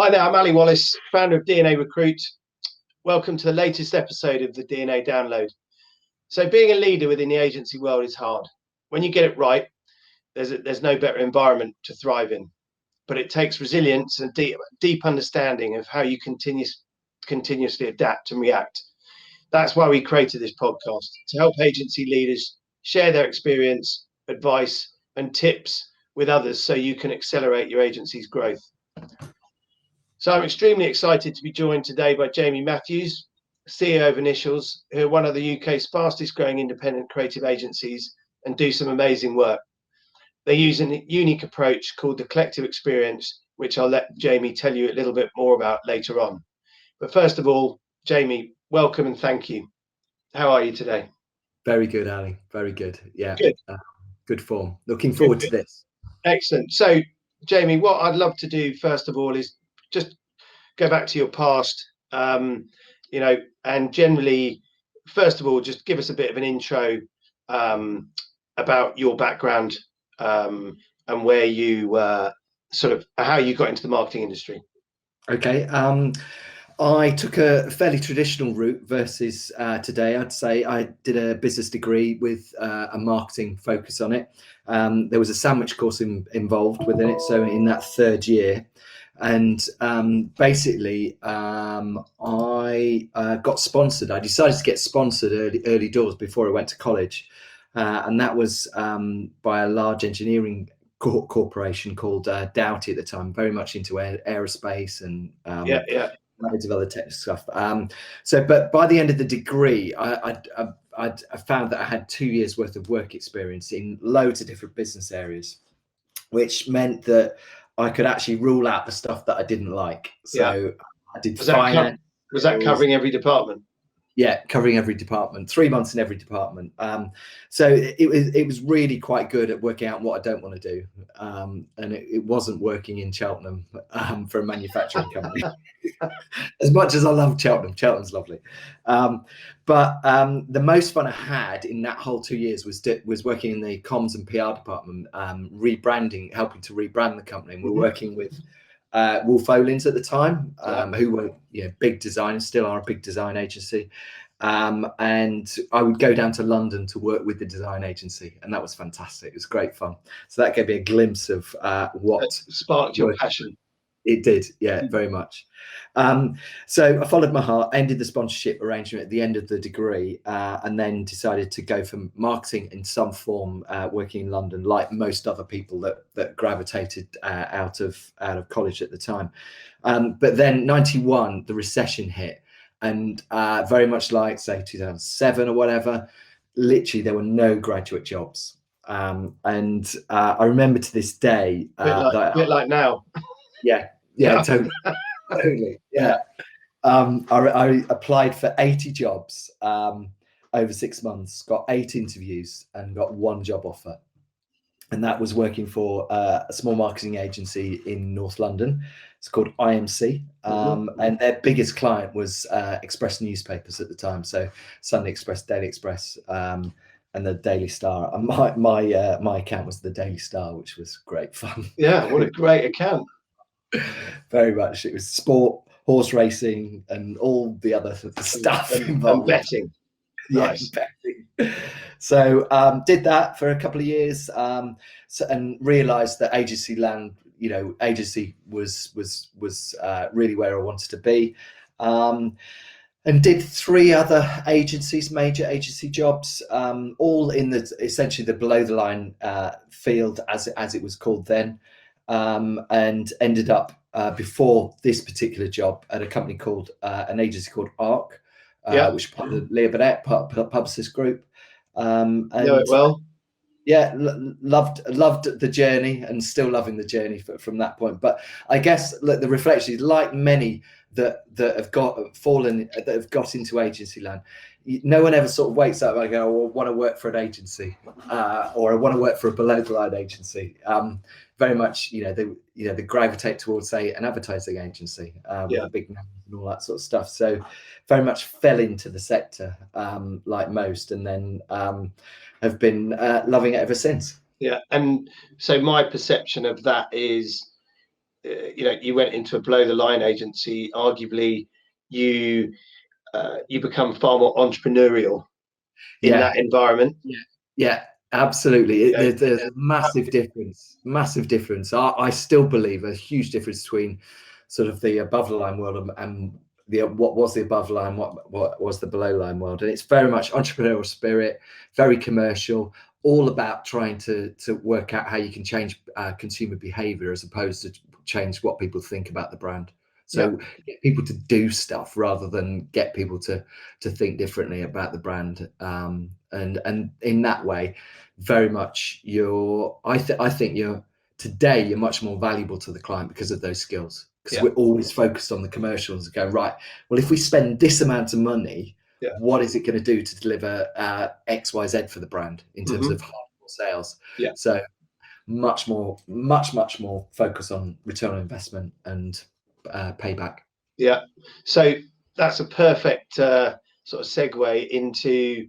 Hi there, I'm Ali Wallace, founder of DNA Recruit. Welcome to the latest episode of the DNA Download. So being a leader within the agency world is hard. When you get it right, there's no better environment to thrive in, but it takes resilience and deep understanding of how you continuously adapt and react. That's why we created this podcast, to help agency leaders share their experience, advice, and tips with others so you can accelerate your agency's growth. So I'm extremely excited to be joined today by Jamie Matthews, CEO of Initials, who are one of the UK's fastest growing independent creative agencies and do some amazing work. They use a unique approach called the collective experience, which I'll let Jamie tell you a little bit more about later on. But first of all, Jamie, welcome and thank you. How are you today? Very good, Ali. Very good. Yeah, good, good form. Looking forward to this. Excellent. So, Jamie, what I'd love to do first of all is just go back to your past, and generally, first of all, just give us a bit of an intro about your background and where you how you got into the marketing industry. Okay. I took a fairly traditional route versus today. I'd say I did a business degree with a marketing focus on it. There was a sandwich course involved within it. So in that third year, and basically I got sponsored. I decided to get sponsored early doors before I went to college. And that was by a large engineering corporation called Doughty at the time, very much into aerospace and loads of other technical stuff. But by the end of the degree, I found that I had 2 years worth of work experience in loads of different business areas, which meant that I could actually rule out the stuff that I didn't like. So I did finance. Was that covering every department? Yeah, covering every department, 3 months in every department. So it was really quite good at working out what I don't want to do. And it wasn't working in Cheltenham for a manufacturing company. As much as I love Cheltenham, Cheltenham's lovely. But the most fun I had in that whole 2 years was working in the comms and PR department, rebranding, helping to rebrand the company. And we're working with Wolf Olins at the time, who were big designers, still are a big design agency. And I would go down to London to work with the design agency, and that was fantastic. It was great fun. So that gave me a glimpse of what that sparked your passion. It did, yeah, very much. So I followed my heart, ended the sponsorship arrangement at the end of the degree, and then decided to go for marketing in some form, working in London, like most other people that gravitated out of college at the time. But then 91, the recession hit, and very much like, say, 2007 or whatever, literally there were no graduate jobs. And I remember to this day, a bit like now. Yeah, totally. Yeah. I applied for 80 jobs over 6 months, got 8 interviews and got 1 job offer. And that was working for a small marketing agency in North London. It's called IMC. And their biggest client was Express newspapers at the time. So Sunday Express, Daily Express, and the Daily Star. And my account was the Daily Star, which was great fun. Yeah, what a great account. Very much. It was sport, horse racing, and all the other stuff involved. And betting. Nice. Yeah, betting. So did that for a couple of years, and realised that agency land, agency was really where I wanted to be. And did 3 other major agency jobs, all in essentially the below the line field as it was called then. And ended up before this particular job at a company called an agency called ARC, which is part of the Leah Burnett Publicist Group. And know it well. Yeah, loved the journey, and still loving the journey from that point. But I guess the reflection is, like many that have got into agency land, no one ever sort of wakes up and go, "Oh, I want to work for an agency," or "I want to work for a below the line agency." Very much, they gravitate towards, say, an advertising agency with a big name and all that sort of stuff. So very much fell into the sector like most, and then have been loving it ever since. Yeah, and so my perception of that is you went into a below the line agency. Arguably, you you become far more entrepreneurial in Yeah. that environment. Yeah, absolutely. You know, There's a massive difference. Massive difference. I still believe a huge difference between sort of the above the line world and the what was the above line, what was the below line world, and it's very much entrepreneurial spirit, very commercial, all about trying to work out how you can change consumer behavior as opposed to change what people think about the brand. yeah, So get people to do stuff rather than get people to think differently about the brand. And in that way, very much I think you're much more valuable to the client because of those skills. Because yeah, we're always focused on the commercials and go, right, well, if we spend this amount of money, yeah. what is it going to do to deliver X, Y, Z for the brand in terms of hardcore sales? Yeah. So much more focus on return on investment and payback. Yeah. So that's a perfect sort of segue into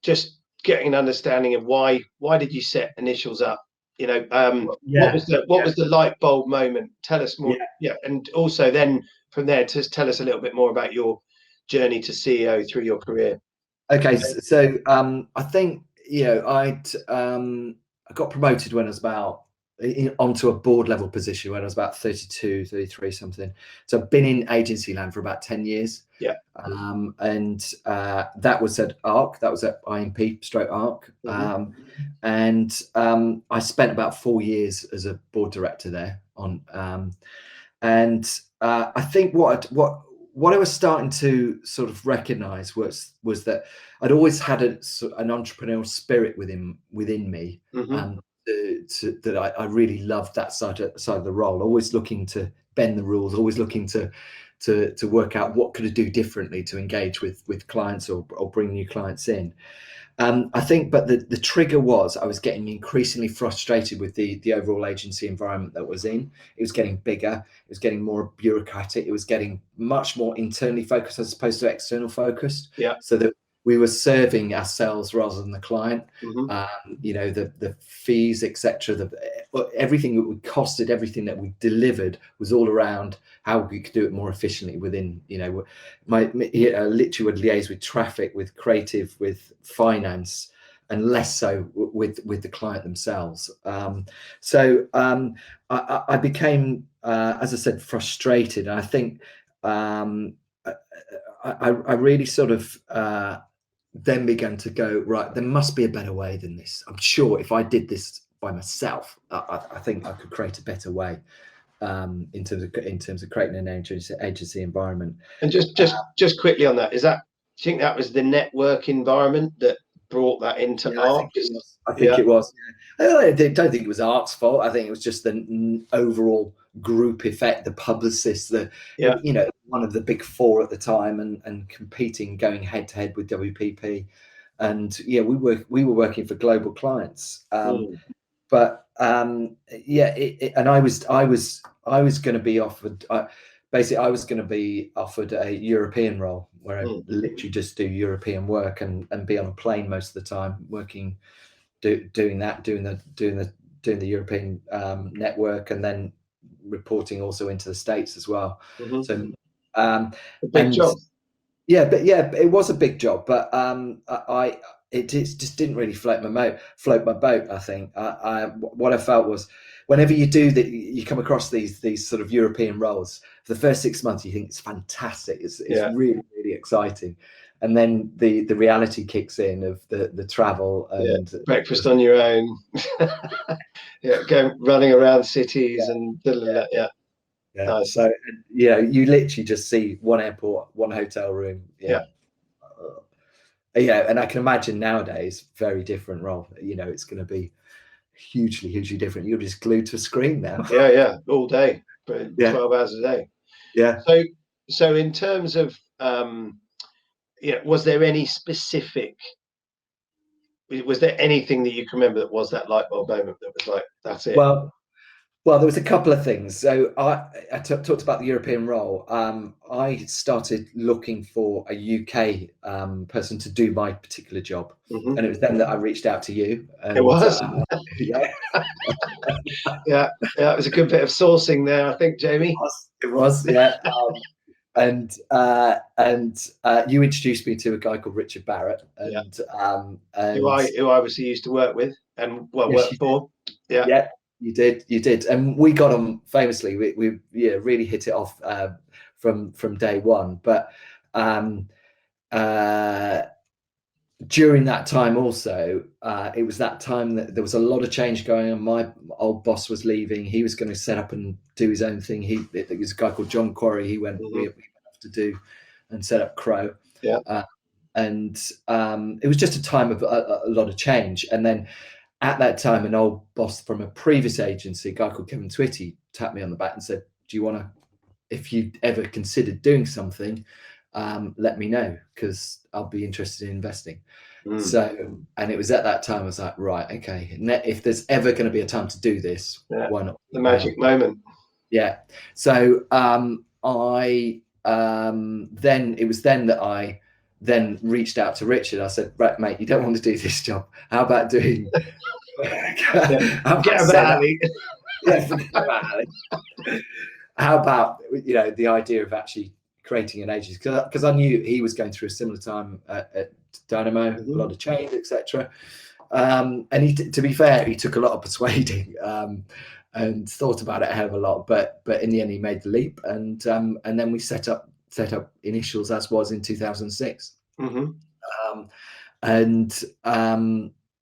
just getting an understanding of why did you set initials up? What was the light bulb moment? Tell us more. Yeah, and also then from there, just tell us a little bit more about your journey to CEO through your career. Okay, so I think I got promoted when I was about onto a board level position when I was about 32, 33 something. So I've been in agency land for about 10 years. Yeah. And that was at ARC, that was at IMP stroke ARC. And I spent about 4 years as a board director there and I think what I was starting to sort of recognize was that I'd always had an entrepreneurial spirit within me, and that I really loved that side of the role. Always looking to bend the rules, always looking to work out what could I do differently to engage with clients or bring new clients in. I think, but the trigger was I was getting increasingly frustrated with the overall agency environment that was in. It was getting bigger, it was getting more bureaucratic, it was getting much more internally focused as opposed to external focused. Yeah. So that we were serving ourselves rather than the client. The fees, etc. Everything that we costed, everything that we delivered was all around how we could do it more efficiently within, literally would liaise with traffic, with creative, with finance, and less so with the client themselves. So I became, as I said, frustrated. And I think I really sort of then began to go, right, there must be a better way than this. I'm sure if I did this by myself, I think I could create a better way in terms of creating an agency environment. And just quickly on that, do you think that was the network environment that brought that into ARC? I think it was. I don't think it was ARC's fault. I think it was just the overall group effect, the publicists, one of the big four at the time, and competing, going head to head with WPP, and we were working for global clients. But and I was going to be offered. Basically, I was going to be offered a European role where I literally just do European work and be on a plane most of the time, working, doing the European network, and then reporting also into the States as well. So a big job. Yeah, but it was a big job, but it just didn't really float my boat. I think what I felt was, whenever you do that, you come across these sort of European roles. For the first 6 months, you think it's fantastic. It's really, really exciting, and then the reality kicks in of the travel and breakfast on your own, going running around cities and yeah. Nice. So you literally just see one airport, one hotel room. And I can imagine nowadays very different role. It's going to be hugely different. You're just glued to a screen now. All day, 12 hours a day. So in terms of was there anything that you can remember that was that light bulb moment that was like, that's it? Well, Well, there was a couple of things. So talked about the European role. I started looking for a UK person to do my particular job, and it was then that I reached out to you. And, It was. yeah, Yeah, yeah, it was a good bit of sourcing there, I think, Jamie. it was, yeah. And you introduced me to a guy called Richard Barrett, Yeah. and Who I obviously used to work with and yes, work for. Yeah. yeah, you did, and we got on famously. We yeah, really hit it off from day one. But um, uh, during that time, also, it was that time that there was a lot of change going on. My old boss was leaving; he was going to set up and do his own thing. It was a guy called John Quarry. We went off to do and set up Crow. Yeah. And it was just a time of a lot of change. And then at that time, an old boss from a previous agency, a guy called Kevin Twitty, tapped me on the back and said, "Do you want to, if you ever considered doing something, let me know, because I'll be interested in investing." So, and it was at that time I was like, right, okay, if there's ever going to be a time to do this, why not? The magic moment. Yeah. So I then it was then that I then reached out to Richard. I said, right, mate, you don't want to do this job. How about doing Get about Ali. How about, you know, the idea of actually creating an agency? Because I knew he was going through a similar time at Dynamo, a lot of change, etc. And he, to be fair, he took a lot of persuading and thought about it a hell of a lot. But in the end, he made the leap, and then we set up Initials, as was in 2006. And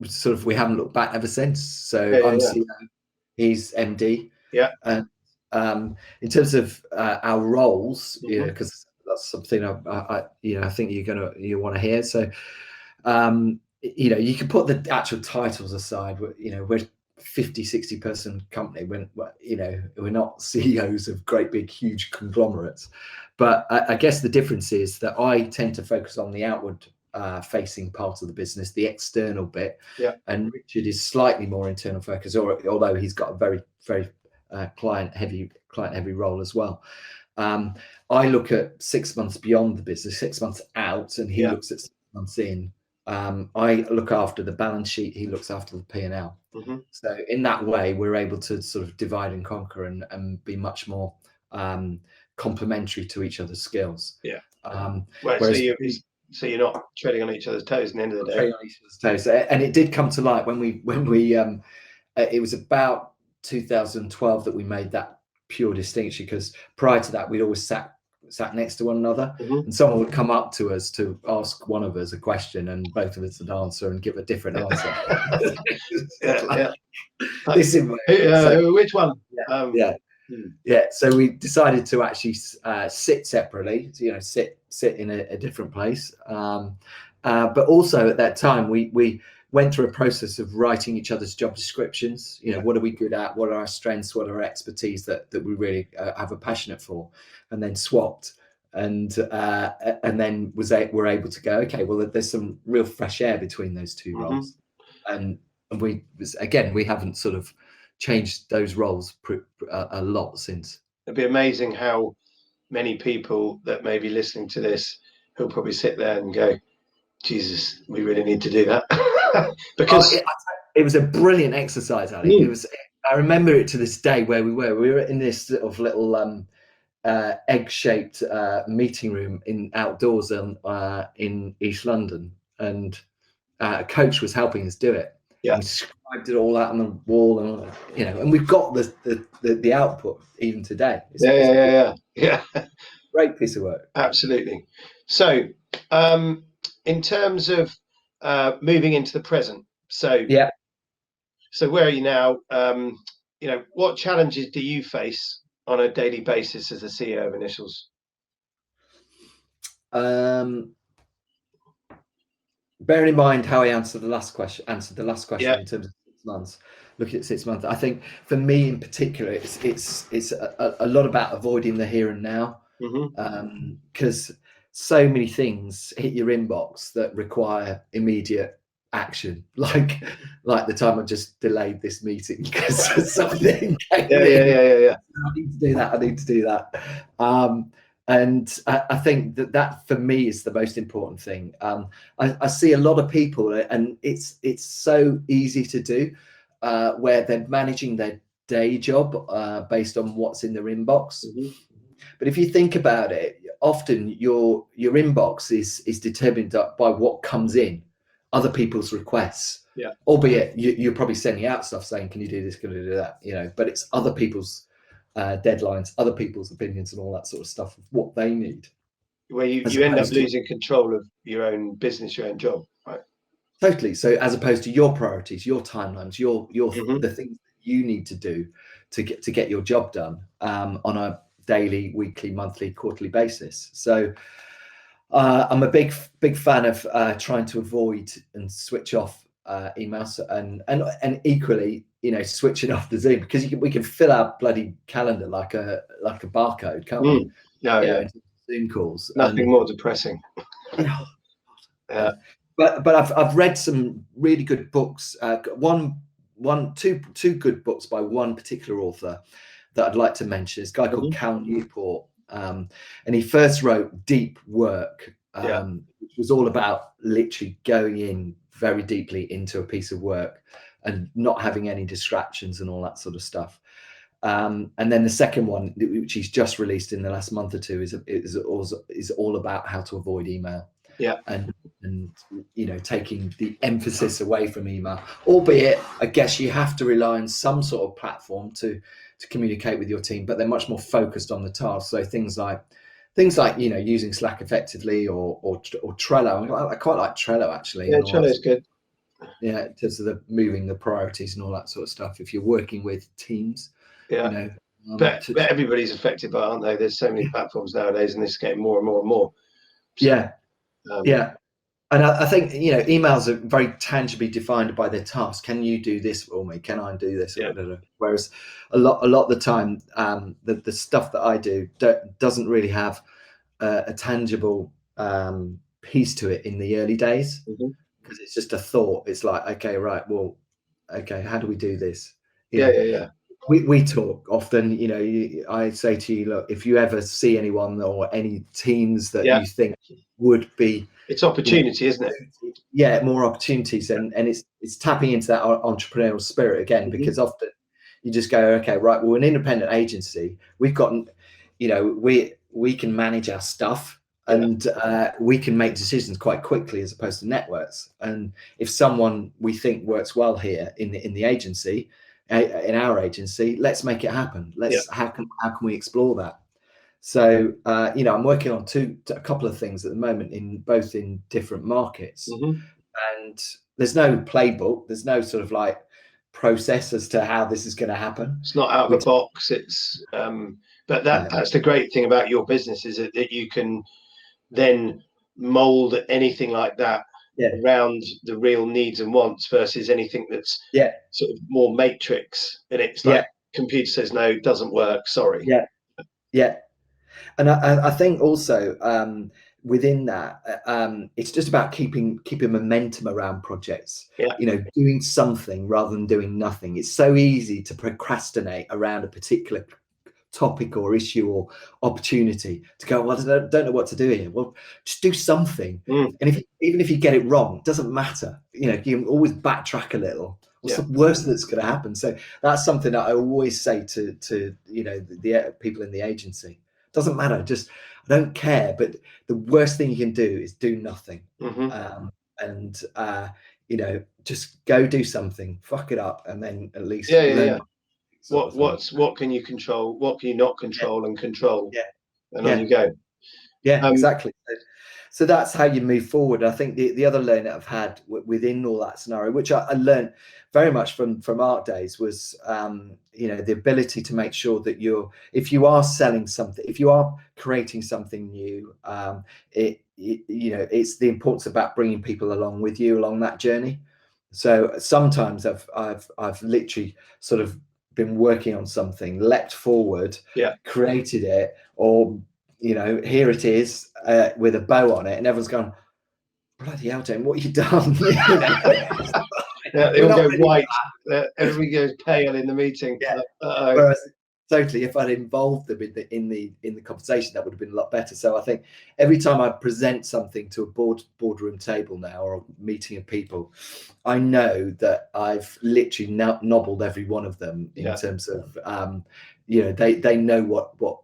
sort of we haven't looked back ever since. So I'm CEO, he's MD. Yeah. And in terms of our roles, you know, because that's something I think you want to hear. So you know, you can put the actual titles aside. You know, we're 50-60 person company. When, you know, we're not CEOs of great big huge conglomerates. But I guess the difference is that I tend to focus on the outward facing part of the business, the external bit. Yeah. And Richard is slightly more internal focus, although he's got a very client heavy role as well. I look at 6 months beyond the business, 6 months out, and he looks at 6 months in. I look after the balance sheet, he looks after the P&L. So in that way, we're able to sort of divide and conquer and be much more complementary to each other's skills. Yeah. So you're not treading on each other's toes at the end of the day. Treading on each other's toes. And it did come to light when we it was about 2012 that we made that pure distinction, because prior to that we'd always sat next to one another, and someone would come up to us to ask one of us a question, and both of us would answer and give a different answer. Which one? So we decided to actually sit separately, you know, sit in a different place, but also at that time we went through a process of writing each other's job descriptions. You know, what are we good at? What are our strengths? What are our expertise that we really have a passionate for? And then swapped, and then we're able to go, okay, well, there's some real fresh air between those two roles, and we haven't sort of changed those roles a lot since. It'd be amazing how many people that may be listening to this who'll probably sit there and go, Jesus, we really need to do that. Because it was a brilliant exercise, Ali. It was. I remember it to this day where we were in this sort of little egg-shaped meeting room outdoors in East London, and a coach was helping us do it. Yeah. We scribed it all out on the wall, and you know, and we've got the output even today. Yeah. Great piece of work. Absolutely. So, in terms of moving into the present, so where are you now? You know, what challenges do you face on a daily basis as a CEO of Initials? Bearing in mind how I answered the last question in terms of 6 months, looking at 6 months, I think for me in particular, it's a lot about avoiding the here and now, because so many things hit your inbox that require immediate action, like the time I just delayed this meeting because something came Yeah. in. I need to do that. I need to do that. And I think that for me is the most important thing. I see a lot of people, and it's so easy to do, where they're managing their day job based on what's in their inbox. Mm-hmm. But if you think about it, often your inbox is determined by what comes in, other people's requests. Yeah. Albeit you're probably sending out stuff saying, "Can you do this? Can you do that?" But it's other people's deadlines, other people's opinions, and all that sort of stuff of what they need. Where you end up losing control of your own business, your own job, right? Totally. So as opposed to your priorities, your timelines, your Mm-hmm. the things that you need to do to get your job done on a daily, weekly, monthly, quarterly basis. So I'm a big fan of trying to avoid and switch off emails, and equally, switching off the Zoom, because we can fill our bloody calendar like a barcode, can't we? No, Zoom calls. Nothing more depressing. Yeah. But I've read some really good books. Two good books by one particular author that I'd like to mention. It's a guy called Cal Newport, and he first wrote Deep Work, which was all about literally going in very deeply into a piece of work and not having any distractions and all that sort of stuff. And then the second one, which he's just released in the last month or two, is all about how to avoid email. Yeah. And taking the emphasis away from email, albeit I guess you have to rely on some sort of platform to communicate with your team, but they're much more focused on the task. So things like using Slack effectively, or Trello. I quite like Trello, actually. Yeah, Trello's good. Yeah, in terms of moving the priorities and all that sort of stuff. If you're working with teams, but everybody's affected by it, aren't they? There's so many platforms nowadays, and this is getting more and more and more. So, and I think emails are very tangibly defined by their task. Can you do this for me? Can I do this? Whereas a lot of the time, the stuff that I do doesn't really have a tangible piece to it in the early days, because it's just a thought. It's like, okay, right, well, okay, how do we do this? We talk often. I say to you, look, if you ever see anyone or any teams that you think would be, it's opportunity, isn't it? Yeah, more opportunities, and it's tapping into that entrepreneurial spirit again, because often you just go, okay, right, well, an independent agency, we've got, we can manage our stuff, and we can make decisions quite quickly, as opposed to networks. And if someone we think works well here in the agency, in our agency, let's make it happen. How can we explore that? So I'm working on a couple of things at the moment, in different markets, and there's no playbook, there's no sort of like process as to how this is going to happen. It's not out of the box. It's but that's the great thing about your business, is that you can then mold anything like that around the real needs and wants, versus anything that's sort of more matrix, and it's like computer says no, it doesn't work, sorry. And I think also within that, it's just about keeping momentum around projects. Doing something rather than doing nothing. It's so easy to procrastinate around a particular topic or issue or opportunity, to go, well, I don't know what to do here. Well, just do something. And even if you get it wrong, it doesn't matter. You can always backtrack a little. What's the worst that's going to happen? So that's something that I always say to the people in the agency. It doesn't matter. Just, I don't care. But the worst thing you can do is do nothing. Just go do something. Fuck it up, and then at least learn. What can you control? What can you not control? And control. And on you go. Exactly. So that's how you move forward. I think the other learning that I've had within all that scenario, which I learned very much from Art Days, was the ability to make sure that if you are selling something, if you are creating something new, it's the importance about bringing people along with you along that journey. So sometimes I've literally sort of been working on something, leapt forward, created it, or here it is with a bow on it, and everyone's gone, bloody hell, Jane, what have you done? Yeah, they We're all not go ready for white. that. Everybody goes pale in the meeting. Yeah. Uh-oh. Whereas totally, if I'd involved them in the conversation, that would have been a lot better. So I think every time I present something to a boardroom table now, or a meeting of people, I know that I've literally nobbled every one of them in terms of they know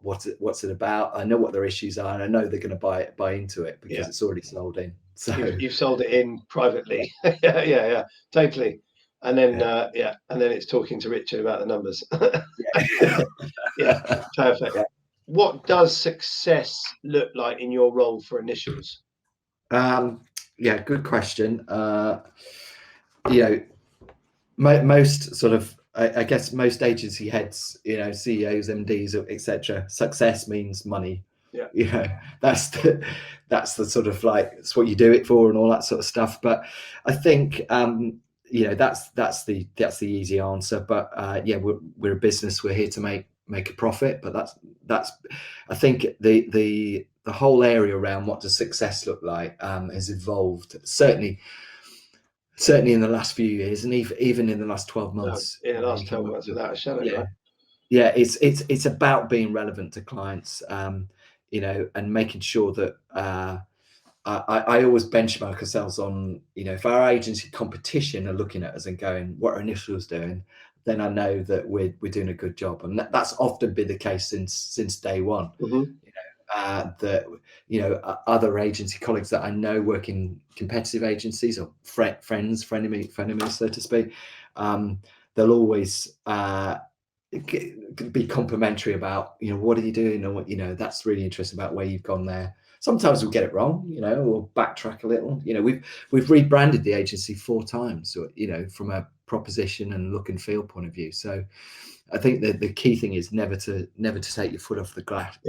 what's it about. I know what their issues are, and I know they're going to buy into it because it's already sold in. So you've sold it in privately. Yeah, totally. And then and then it's talking to Richard about the numbers. Yeah, perfect. Yeah. What does success look like in your role for Initials? Good question. Most sort of, I guess most agency heads, CEOs, MDs, etc. Success means money. Yeah. That's the sort of like, it's what you do it for and all that sort of stuff. But I think that's the easy answer. But we're a business. We're here to make a profit. But that's I think the whole area around what does success look like has evolved certainly in the last few years, and even in the last 12 months. In the last 12 months, without a shadow, right? Yeah, it's about being relevant to clients, and making sure that I always benchmark ourselves on, if our agency competition are looking at us and going, what are Initials doing, then I know that we're doing a good job, and that's often been the case since day one. That other agency colleagues that I know work in competitive agencies, or frenemies, so to speak, they'll always be complimentary about, what are you doing, or what, that's really interesting about where you've gone there. Sometimes we'll get it wrong, we'll backtrack a little. We've rebranded the agency 4 times, from a proposition and look and feel point of view. So I think that the key thing is never to take your foot off the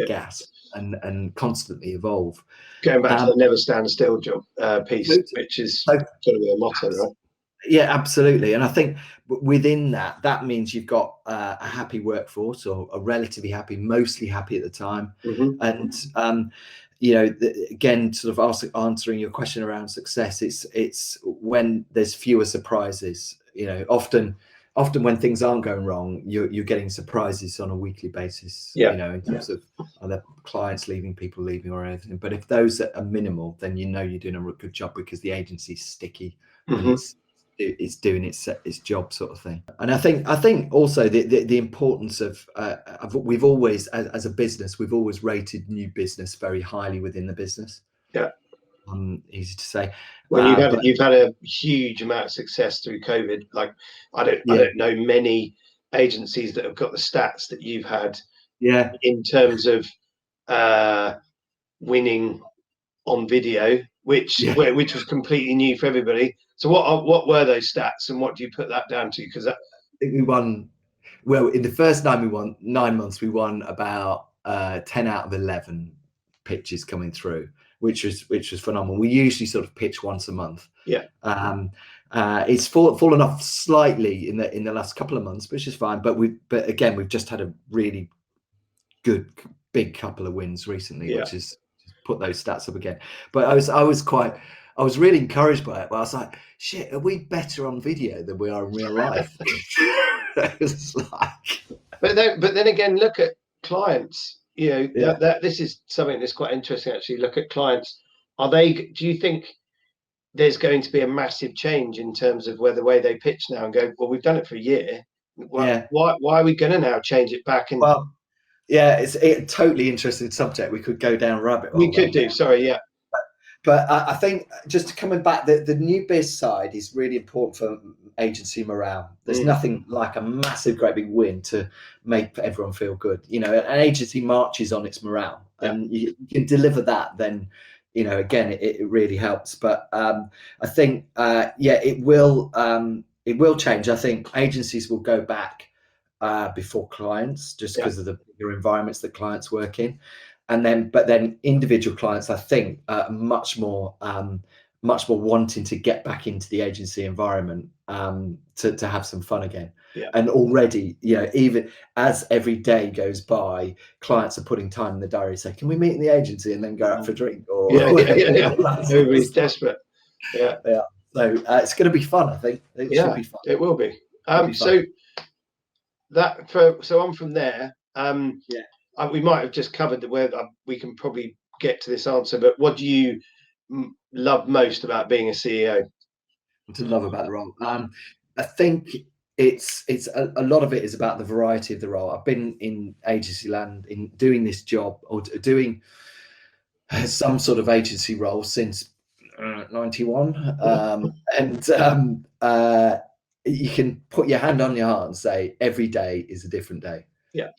gas and constantly evolve. Going back to the never stand still job piece, which is going to be a motto, right? Yeah, absolutely. And I think within that means you've got a happy workforce, or a relatively happy, mostly happy at the time. And again, sort of answering your question around success, it's when there's fewer surprises. Often when things aren't going wrong, you're getting surprises on a weekly basis, in terms of other clients leaving, people leaving, or anything. But if those are minimal, then you're doing a good job, because the agency's sticky and it's doing its job, sort of thing. And I think also the importance of we've always, as a business, we've always rated new business very highly within the business. Easy to say. Well, you've had a huge amount of success through COVID. Like, I don't know many agencies that have got the stats that you've had. In terms of winning on video, which was completely new for everybody. So what were those stats, and what do you put that down to? Because I think we won. Well, in the first 9 months, we won about 10 out of 11 pitches coming through, which was phenomenal. We usually sort of pitch once a month. It's fallen off slightly in the last couple of months, which is fine. But again, we've just had a really good big couple of wins recently, which has put those stats up again. But I was really encouraged by it. But I was like, shit, are we better on video than we are in real life? But then again, look at clients. That this is something that's quite interesting, actually. Look at clients. Do you think there's going to be a massive change in terms of the way they pitch now, and go, well, we've done it for a year. Why are we going to now change it back? And it's a totally interesting subject. We could go down rabbit hole. We could do. Sorry, But I think, just coming back, the new biz side is really important for agency morale. There's nothing like a massive, great big win to make everyone feel good. An agency marches on its morale, and you can deliver that, then, again, it really helps. But I think, it will change. I think agencies will go back before clients, just because of the bigger environments that clients work in. But then individual clients, I think, are much more wanting to get back into the agency environment, to have some fun again. And already, even as every day goes by, clients are putting time in the diary, say, can we meet in the agency and then go out for a drink? Or everybody's desperate. Yeah. Yeah. So it's going to be fun. I think it should be fun. It will be. It'll be So fun. on from there. Yeah. We might have just covered the where we can probably get to this answer, but what do you love most about being a CEO? What to love about the role? I think it's a lot of it is about the variety of the role. I've been in agency land in doing this job or doing some sort of agency role since 91, and you can put your hand on your heart and say every day is a different day. Yeah.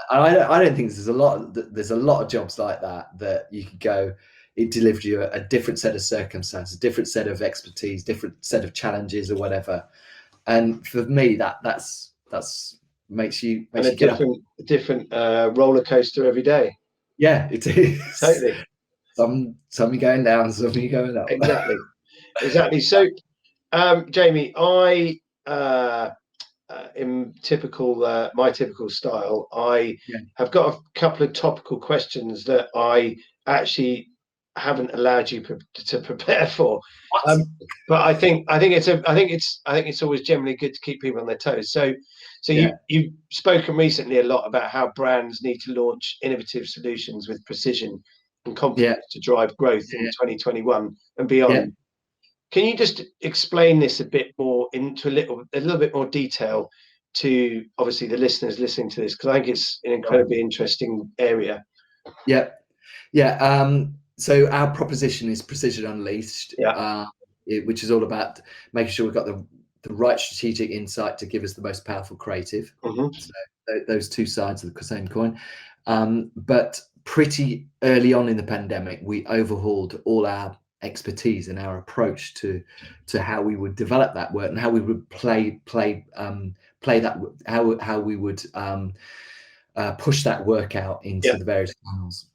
And I don't think there's a lot of jobs like that you could go. It delivered you a different set of circumstances, different set of expertise, different set of challenges or whatever. And for me, that's makes you get up. A different roller coaster every day. Yeah, it is. Totally. Some you going down, some you going up. Exactly. So, Jamie, I in my typical style, I have got a couple of topical questions that I actually haven't allowed you to prepare for. But I think it's always generally good to keep people on their toes. So you've spoken recently a lot about how brands need to launch innovative solutions with precision and confidence to drive growth in 2021 and beyond. Can you just explain this a bit more into a little bit more detail to obviously the listeners listening to this, because I think it's an incredibly interesting area. So our proposition is Precision Unleashed, which is all about making sure we've got the right strategic insight to give us the most powerful creative. So those two sides of the same coin. But pretty early on in the pandemic, we overhauled all our expertise and our approach to how we would develop that work and how we would play that, how we would push that work out into the various channels.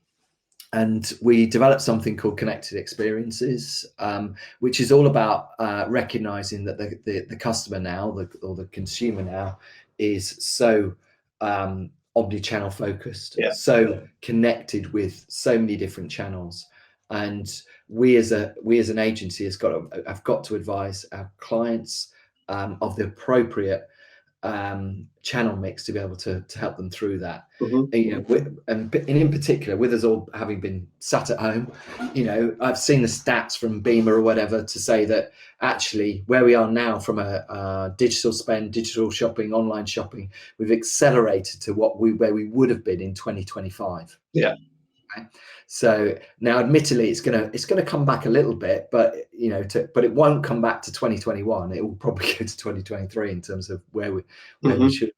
And we developed something called Connected Experiences, which is all about recognizing that the customer now, or the consumer now, is so omni-channel focused, so connected with so many different channels. And we as an agency have got to advise our clients of the appropriate channel mix to be able to help them through that. And in particular, with us all having been sat at home, I've seen the stats from Beamer or whatever to say that actually where we are now from a digital spend, digital shopping, online shopping, we've accelerated to where we would have been in 2025. So now, admittedly, it's gonna come back a little bit, but but it won't come back to 2021. It will probably go to 2023 in terms of where we should.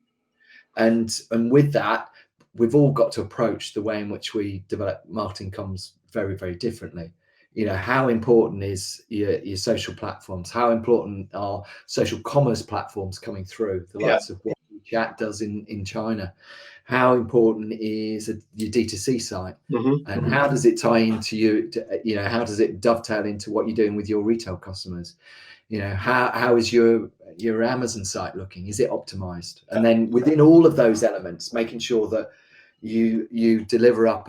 And with that, we've all got to approach the way in which we develop marketing comms very, very differently. How important is your social platforms? How important are social commerce platforms coming through, the likes of what WeChat does in China? How important is your D2C site? And how does it tie into how does it dovetail into what you're doing with your retail customers? How is your Amazon site looking? Is it optimized? And then within all of those elements, making sure that you deliver up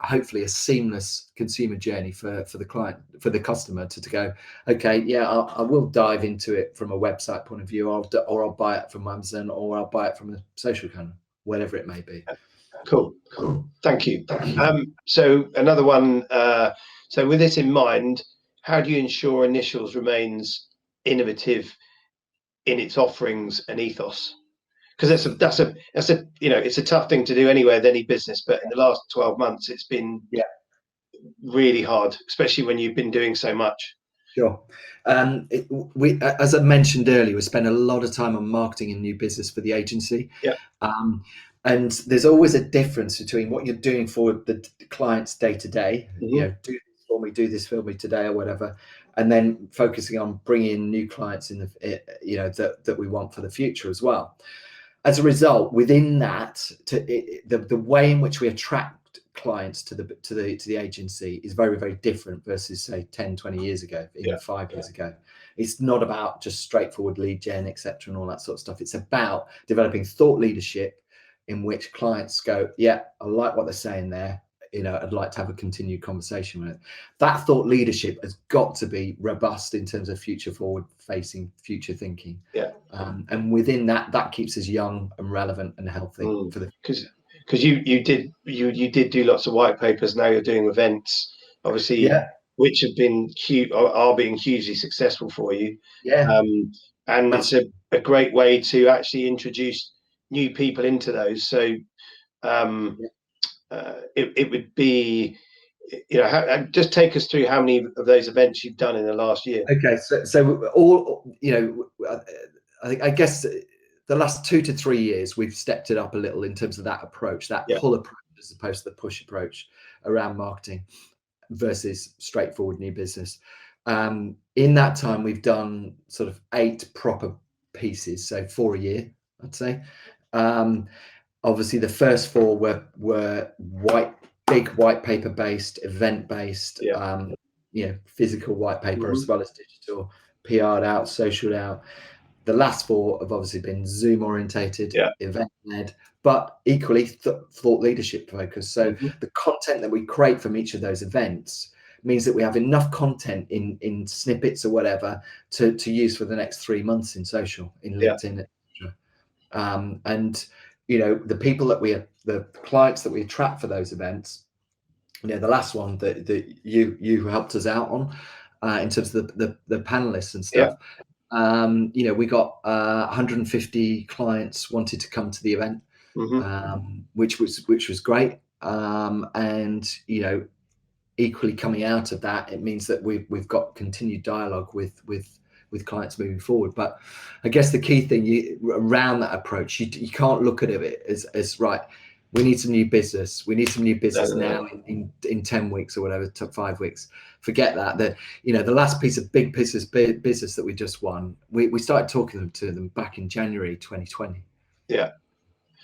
hopefully a seamless consumer journey for the client, for the customer to go, okay, I will dive into it from a website point of view, or I'll buy it from Amazon, or I'll buy it from a social channel, whatever it may be. Cool. Thank you. So another one. So with this in mind, how do you ensure Initials remains innovative in its offerings and ethos? Because that's a it's a tough thing to do anywhere with any business, but in the last 12 months, it's been really hard, especially when you've been doing so much. Sure. We, as I mentioned earlier, we spend a lot of time on marketing and new business for the agency. And there's always a difference between what you're doing for the clients day to day, do this for me, do this for me today, or whatever, and then focusing on bringing new clients in that we want for the future as well. As a result, within that, the way in which we attract clients to the agency is very, very different versus say 10, 20 years ago, even 5 years ago. It's not about just straightforward lead gen, etc., and all that sort of stuff. It's about developing thought leadership in which clients go, I like what they're saying there. I'd like to have a continued conversation with it. That thought leadership has got to be robust in terms of future forward facing, future thinking. Yeah. And within that keeps us young and relevant and healthy for the because you did do lots of white papers. Now you're doing events, obviously, which have been are being hugely successful for you. And it's a great way to actually introduce new people into those. So it would be, just take us through how many of those events you've done in the last year. Okay, so all, I guess the last 2 to 3 years we've stepped it up a little in terms of that approach, that pull approach as opposed to the push approach around marketing versus straightforward new business. In that time we've done sort of 8 proper pieces, so 4 a year, I'd say. Obviously the first 4 were big white paper based, event based, physical white paper as well as digital, PR'd out, socialed out. The last 4 have obviously been Zoom orientated, event led, but equally thought leadership focused. So the content that we create from each of those events means that we have enough content in snippets or whatever to use for the next 3 months in social, in LinkedIn, etc. And the people the clients that we attract for those events, the last one that you helped us out on in terms of the panelists and stuff. We got 150 clients wanted to come to the event, which was great. And equally coming out of that, it means that we've got continued dialogue with clients moving forward. But I guess the key thing around that approach, you can't look at it as right, we need some new business. We need some new business now in 10 weeks or whatever, 5 weeks. Forget that. The last big business that we just won, we started talking to them back in January 2020. Yeah.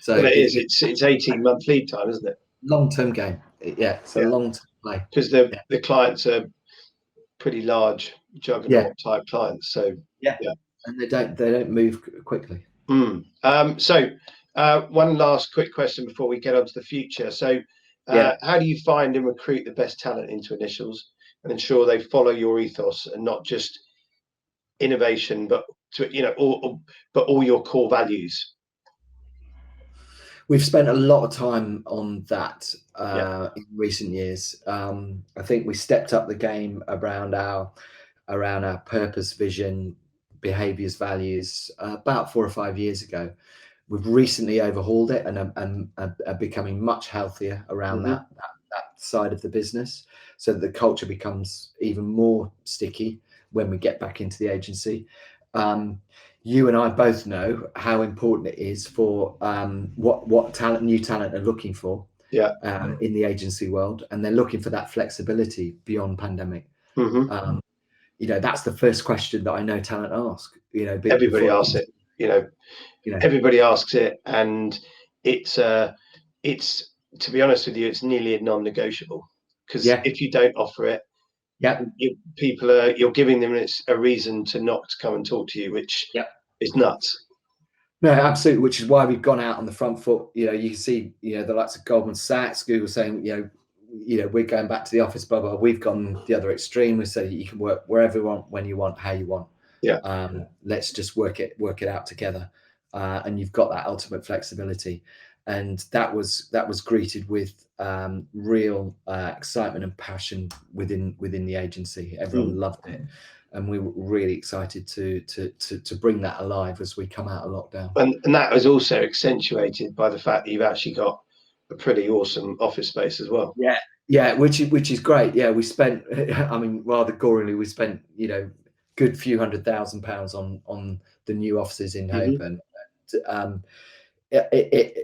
So it's 18-month lead time, isn't it? Long-term game. Yeah, it's a long-term play. Because the clients are pretty large juggernaut type clients. So and they don't move quickly. So one last quick question before we get on to the future. So how do you find and recruit the best talent into Initials and ensure they follow your ethos and not just innovation, but all your core values? We've spent a lot of time on that in recent years. I think we stepped up the game around our purpose, vision, behaviors, values about 4 or 5 years ago. We've recently overhauled it and are becoming much healthier around that side of the business, so that the culture becomes even more sticky when we get back into the agency. You and I both know how important it is for what new talent are looking for in the agency world, and they're looking for that flexibility beyond pandemic. That's the first question that I know talent ask. Everybody asks it. Everybody asks it, and it's to be honest with you, it's nearly a non-negotiable, because if you don't offer it, you're giving them a reason to not come and talk to you, which is nuts. No, absolutely. Which is why we've gone out on the front foot. You can see, the likes of Goldman Sachs, Google saying, we're going back to the office, blah, blah. We've gone the other extreme. We say you can work wherever you want, when you want, how you want. Let's just work it out together. And you've got that ultimate flexibility. And that was greeted with real excitement and passion within the agency. Everyone loved it, and we were really excited to bring that alive as we come out of lockdown. And that was also accentuated by the fact that you've actually got a pretty awesome office space as well. Yeah, which is great. Yeah, we spent, rather goringly, we spent good few £100,000 on the new offices in Hope, and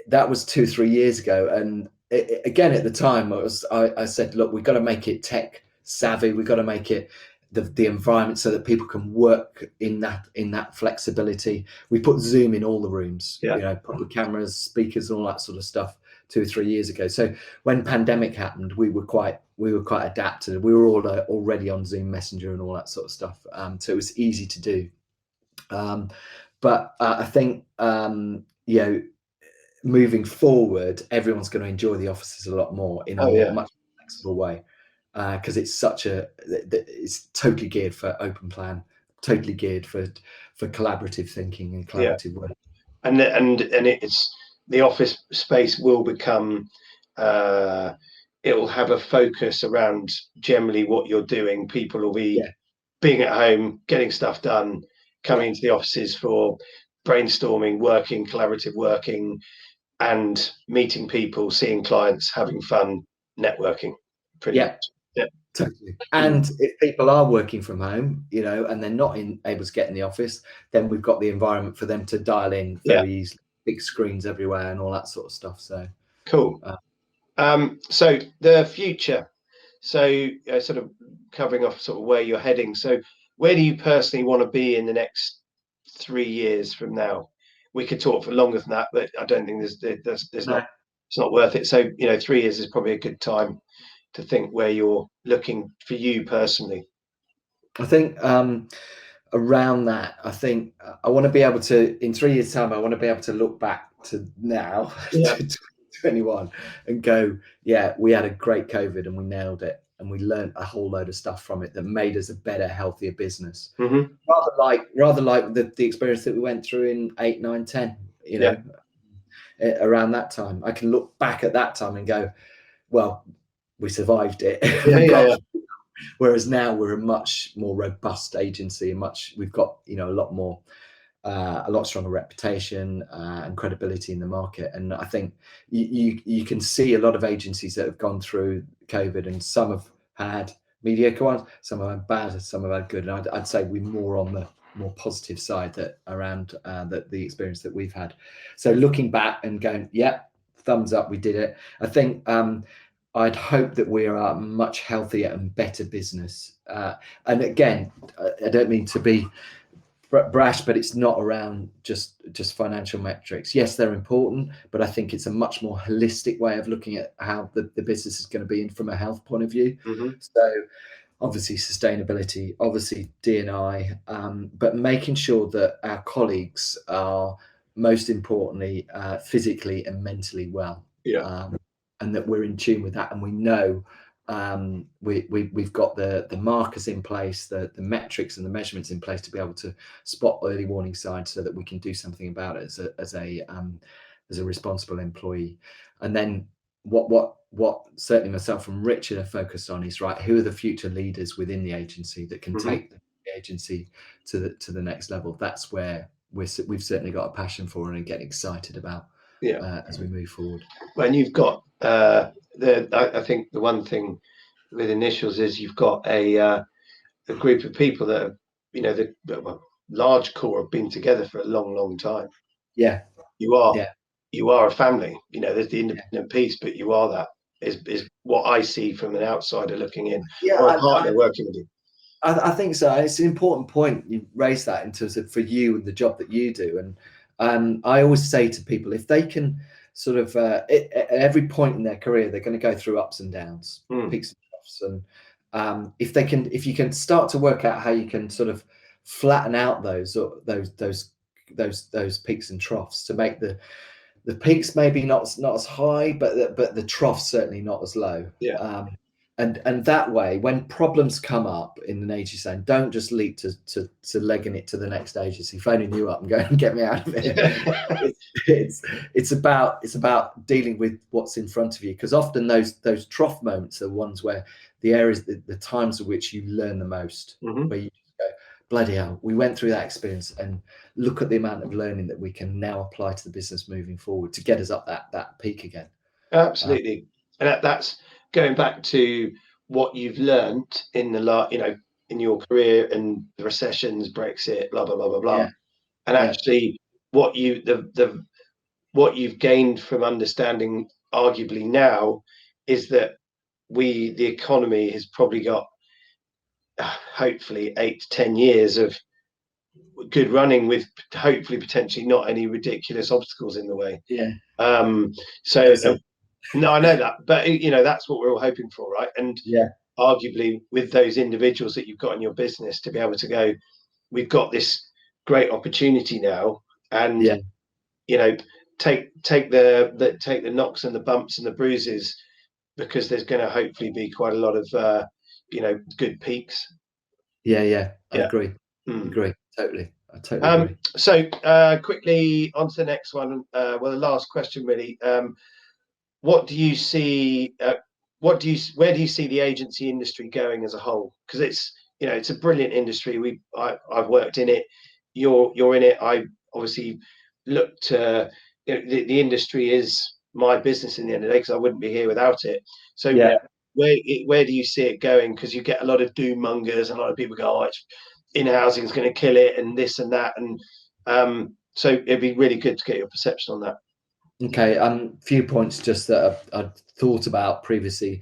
that was 2-3 years ago. And again, at the time, I said, look, we've got to make it tech savvy. We've got to make it the environment so that people can work in that flexibility. We put Zoom in all the rooms, put the cameras, speakers, and all that sort of stuff 2 or 3 years ago. So when pandemic happened, we were quite adapted. We were all already on Zoom Messenger and all that sort of stuff. So it was easy to do. But I think moving forward, everyone's going to enjoy the offices a lot more in a Oh yeah, much flexible way, because it's totally geared for open plan, totally geared for collaborative thinking and yeah. collaborative work. And it's the office space will become it will have a focus around generally what you're doing. People will be Yeah, being at home, getting stuff done, coming yeah, into the offices for brainstorming, working, collaborative working, and meeting people, seeing clients, having fun, networking, pretty much. yeah. Yeah. Totally. Mm. And if people are working from home, and they're not able to get in the office, then we've got the environment for them to dial in Yeah. very easily, big screens everywhere and all that sort of stuff. So, Cool. So the future. So sort of covering off sort of where you're heading. So where do you personally want to be in the next 3 years from now? We could talk for longer than that, but I don't think there's no, not it's not worth it. So 3 years is probably a good time to think where you're looking for you personally. I think around that, I think I want to be able to, in 3 years' time, I want to be able to look back to now, Yeah. to 2021, and go, yeah, we had a great COVID and we nailed it. And we learned a whole load of stuff from it that made us a better, healthier business. Mm-hmm. Rather like the experience that we went through in 8, 9, 10, Yeah. around that time. I can look back at that time and go, well, we survived it. Yeah. Yeah. Yeah. Whereas now we're a much more robust agency, we've got a lot more, a lot stronger reputation and credibility in the market. And I think you can see a lot of agencies that have gone through COVID, and some have had mediocre ones, some have had bad, some have had good. And I'd say we're more on the more positive side around the experience that we've had. So looking back and going, yeah, thumbs up, we did it. I think I'd hope that we are a much healthier and better business. And again, I don't mean to be brash, but it's not around just financial metrics. Yes, they're important, but I think it's a much more holistic way of looking at how the business is going to be in from a health point of view. Mm-hmm. So obviously sustainability, obviously D&I, but making sure that our colleagues are most importantly physically and mentally well. Yeah. And that we're in tune with that, and we know we've got the markers in place, the metrics and the measurements in place to be able to spot early warning signs, so that we can do something about it as a responsible employee. And then what certainly myself and Richard are focused on is, right, who are the future leaders within the agency that can Mm-hmm. take the agency to the next level. That's where we've certainly got a passion for and get excited about Yeah. as we move forward. When you've got I think the one thing with Initials is you've got a group of people that have, the large core have been together for a long, long time. Yeah, You are yeah, a family. There's the independent piece, but you are that. Is what I see from an outsider looking in, yeah. or a partner working with you. I think so. It's an important point you raised that in terms of for you and the job that you do. And I always say to people, if they can sort of at every point in their career, they're going to go through ups and downs, peaks and troughs. And if you can start to work out how you can sort of flatten out those peaks and troughs to make the peaks maybe not as high, but the troughs certainly not as low. Yeah. And that way, when problems come up in an agency, saying, don't just leap to legging it to the next agency, phoning you up and going, get me out of here. It's about dealing with what's in front of you, because often those trough moments are ones where the times of which you learn the most, Mm-hmm. where you just go, bloody hell, we went through that experience, and look at the amount of learning that we can now apply to the business moving forward to get us up that peak again. Absolutely. And that's going back to what you've learned in in your career, and the recessions, Brexit, blah blah blah blah blah. Yeah. And actually what what you've gained from understanding arguably now is that the economy has probably got hopefully 8 to 10 years of good running, with hopefully potentially not any ridiculous obstacles in the way. Yeah. So no, I know that, but that's what we're all hoping for, right? And Yeah. arguably with those individuals that you've got in your business, to be able to go, we've got this great opportunity now, and take the knocks and the bumps and the bruises, because there's going to hopefully be quite a lot of good peaks. Yeah, I Yeah. agree. Mm. Agree. Totally. I totally agree. So quickly on to the next one. Well, the last question really. What do you see? Where do you see the agency industry going as a whole? Because it's a brilliant industry. I've worked in it. You're in it. I obviously look to the industry is my business in the end of the day, because I wouldn't be here without it. So Yeah. where do you see it going? Because you get a lot of doom mongers, and a lot of people go, "Oh, in-housing is going to kill it," and this and that, and so it'd be really good to get your perception on that. Okay. Few points just that I'd thought about previously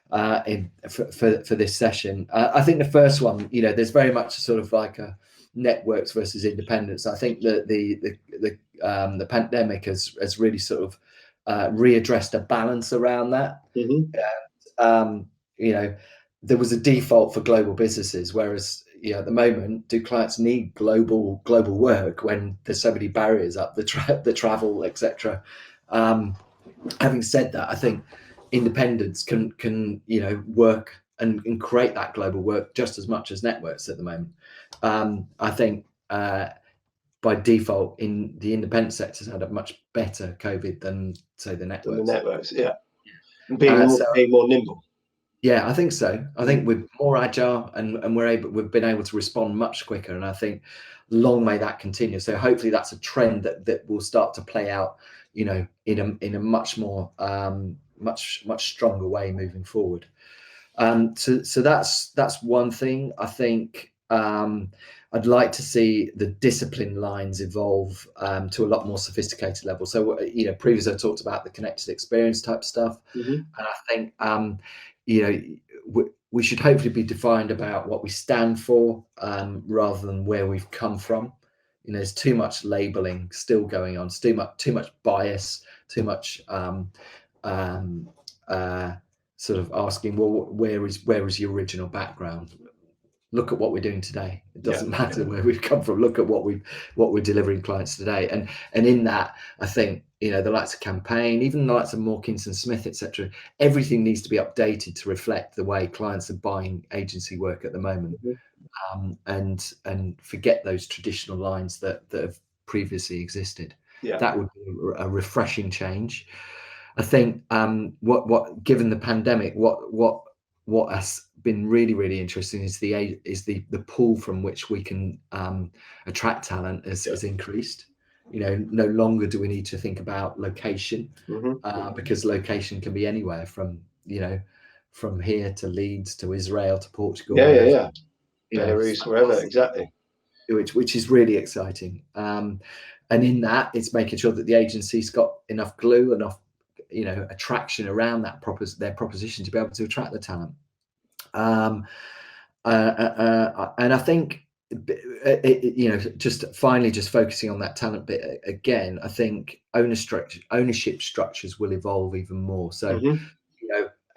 for this session. I think the first one, there's very much sort of like a networks versus independence. I think that the pandemic has really sort of readdressed a balance around that. Mm-hmm. There was a default for global businesses, whereas at the moment, do clients need global work when there's so many barriers up the travel, etc. Having said that, I think independents can work and create that global work just as much as networks at the moment. I think by default, in the independent sectors had a much better COVID than say the networks. The networks, yeah, and being more nimble. Yeah, I think so. I think we're more agile, and we've been able to respond much quicker. And I think long may that continue. So hopefully that's a trend that will start to play out, in a much more much stronger way moving forward. So that's one thing. I think I'd like to see the discipline lines evolve to a lot more sophisticated level. So previously I talked about the connected experience type stuff, and I think we should hopefully be defined about what we stand for rather than where we've come from. There's too much labeling still going on, too much bias, too much sort of asking, well, where is your original background? Look at what we're doing today. It doesn't matter where we've come from. Look at what we're delivering clients today. And in that, I think the likes of Campaign, even the likes of Morkinson Smith, etc. Everything needs to be updated to reflect the way clients are buying agency work at the moment, and forget those traditional lines that have previously existed. Yeah, that would be a refreshing change. I think what given the pandemic, what has been really, really interesting is the pool from which we can attract talent has increased. No longer do we need to think about location, because location can be anywhere from here to Leeds to Israel to Portugal. Yeah. Belarus, wherever, exactly. Which is really exciting. And in that, it's making sure that the agency's got enough glue, enough attraction around their proposition to be able to attract the talent. And I think just focusing on that talent bit again, I think ownership structures will evolve even more. So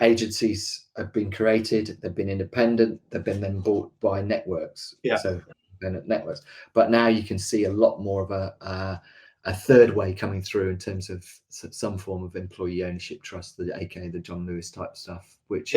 agencies have been created, they've been independent, they've been then bought by networks. So independent networks, but now you can see a lot more of a third way coming through in terms of some form of employee ownership trust, aka the John Lewis type stuff, which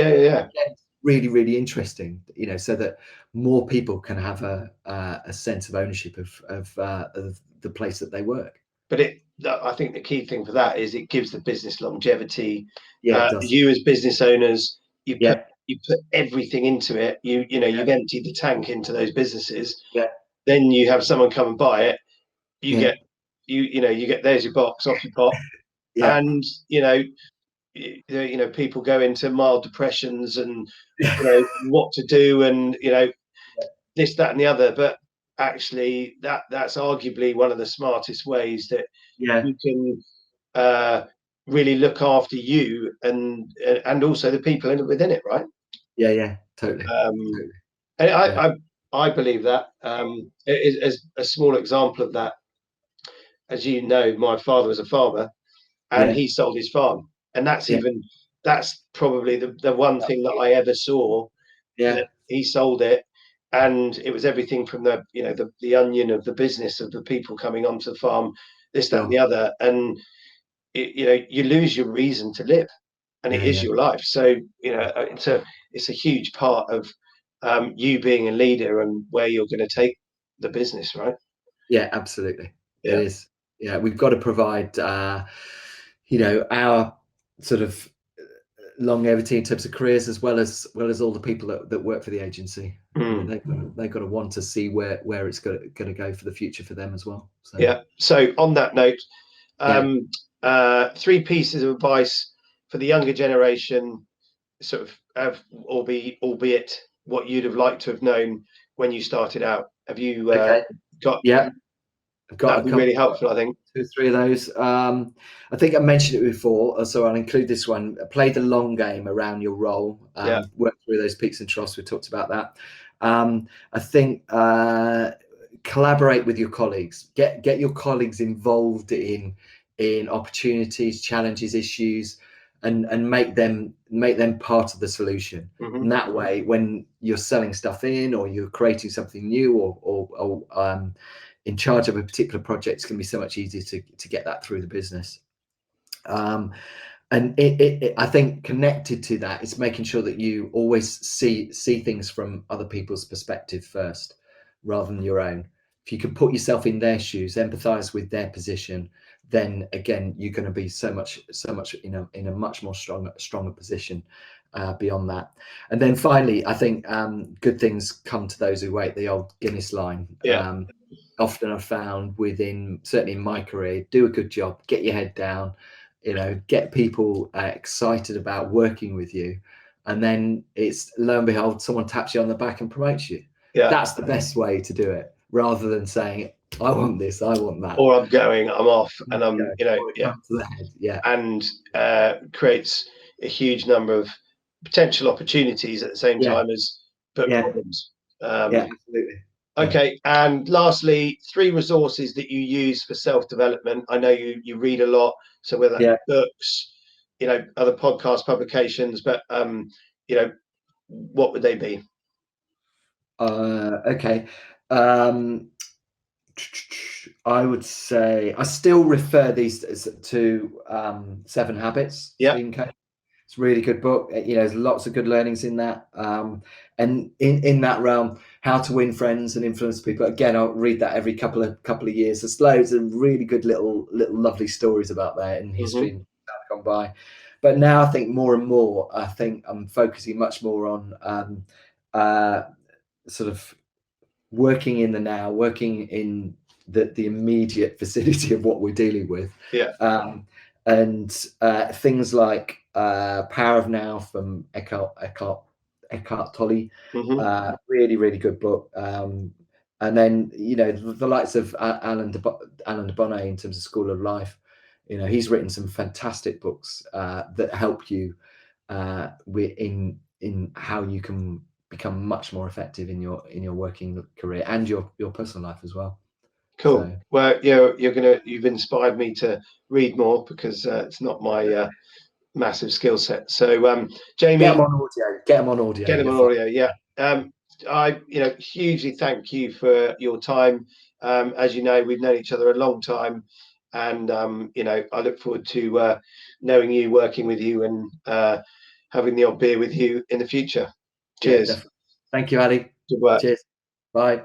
really, really interesting, so that more people can have a sense of ownership of the place that they work. But I think the key thing for that is it gives the business longevity. Yeah, it does. You as business owners, you put everything into it. You've emptied the tank into those businesses. Yeah. Then you have someone come and buy it. You get there's your box, off you pop. And people go into mild depressions and what to do, and this, that, and the other. But actually, that's arguably one of the smartest ways that you can really look after you and also the people within it, right? Yeah, totally. And I believe that. As a small example of that, as you know, my father was a farmer, and he sold his farm, and that's probably the one thing that I ever saw. That he sold it, and it was everything from the onion of the business of the people coming onto the farm, this, that, and the other, and you lose your reason to live, and it is your life. So it's a huge part of you being a leader and where you're going to take the business, right? Yeah, absolutely. It is. Yeah, we've got to provide our sort of longevity in terms of careers, as well as all the people that work for the agency. They've got to want to see where it's going to go for the future for them as well. So. So on that note, 3 pieces of advice for the younger generation, sort of albeit what you'd have liked to have known when you started out. Have you got? Yeah, I've got that'd be really helpful, I think. 2 or 3 of those. I think I mentioned it before, so I'll include this one. Play the long game around your role. Work through those peaks and troughs. We talked about that. I think collaborate with your colleagues. Get your colleagues involved in opportunities, challenges, issues, and make them part of the solution. And that way, when you're selling stuff in, or you're creating something new, or in charge of a particular project, it's going to be so much easier to get that through the business. And I think connected to that is making sure that you always see things from other people's perspective first, rather than your own. If you can put yourself in their shoes, empathize with their position, then again, you're going to be so much in a much more stronger position beyond that. And then finally, I think good things come to those who wait, the old Guinness line. Often I've found certainly in my career, do a good job, get your head down, get people excited about working with you, and then it's, lo and behold, someone taps you on the back and promotes you. That's the best way to do it, rather than saying, I want this, I want that, or I'm off, and I'm and creates a huge number of potential opportunities at the same time as problems. Absolutely. Okay, and lastly, 3 resources that you use for self-development. I know you read a lot, so whether that's books, other podcast publications, but what would they be? Okay. I would say I still refer these to 7 Habits. It's a really good book. There's lots of good learnings in that. And in that realm, How to Win Friends and Influence People. Again, I'll read that every couple of years. There's loads of really good little lovely stories about that in history and gone by. But now I think more and more, I think I'm focusing much more on sort of working in the now, working in the immediate vicinity of what we're dealing with. And things like Power of Now from Eckhart Tolle, really, really good book. And then the likes of Alan de Bonnet in terms of School of Life. He's written some fantastic books that help you in how you can become much more effective in your working career and your personal life as well. Cool. So, well, you've inspired me to read more, because it's not my massive skill set. So Jamie, get them on audio. I hugely thank you for your time. As you know, we've known each other a long time, and I look forward to knowing you, working with you, and having the odd beer with you in the future. Cheers. Thank you, Ali. Good work. Cheers. Bye.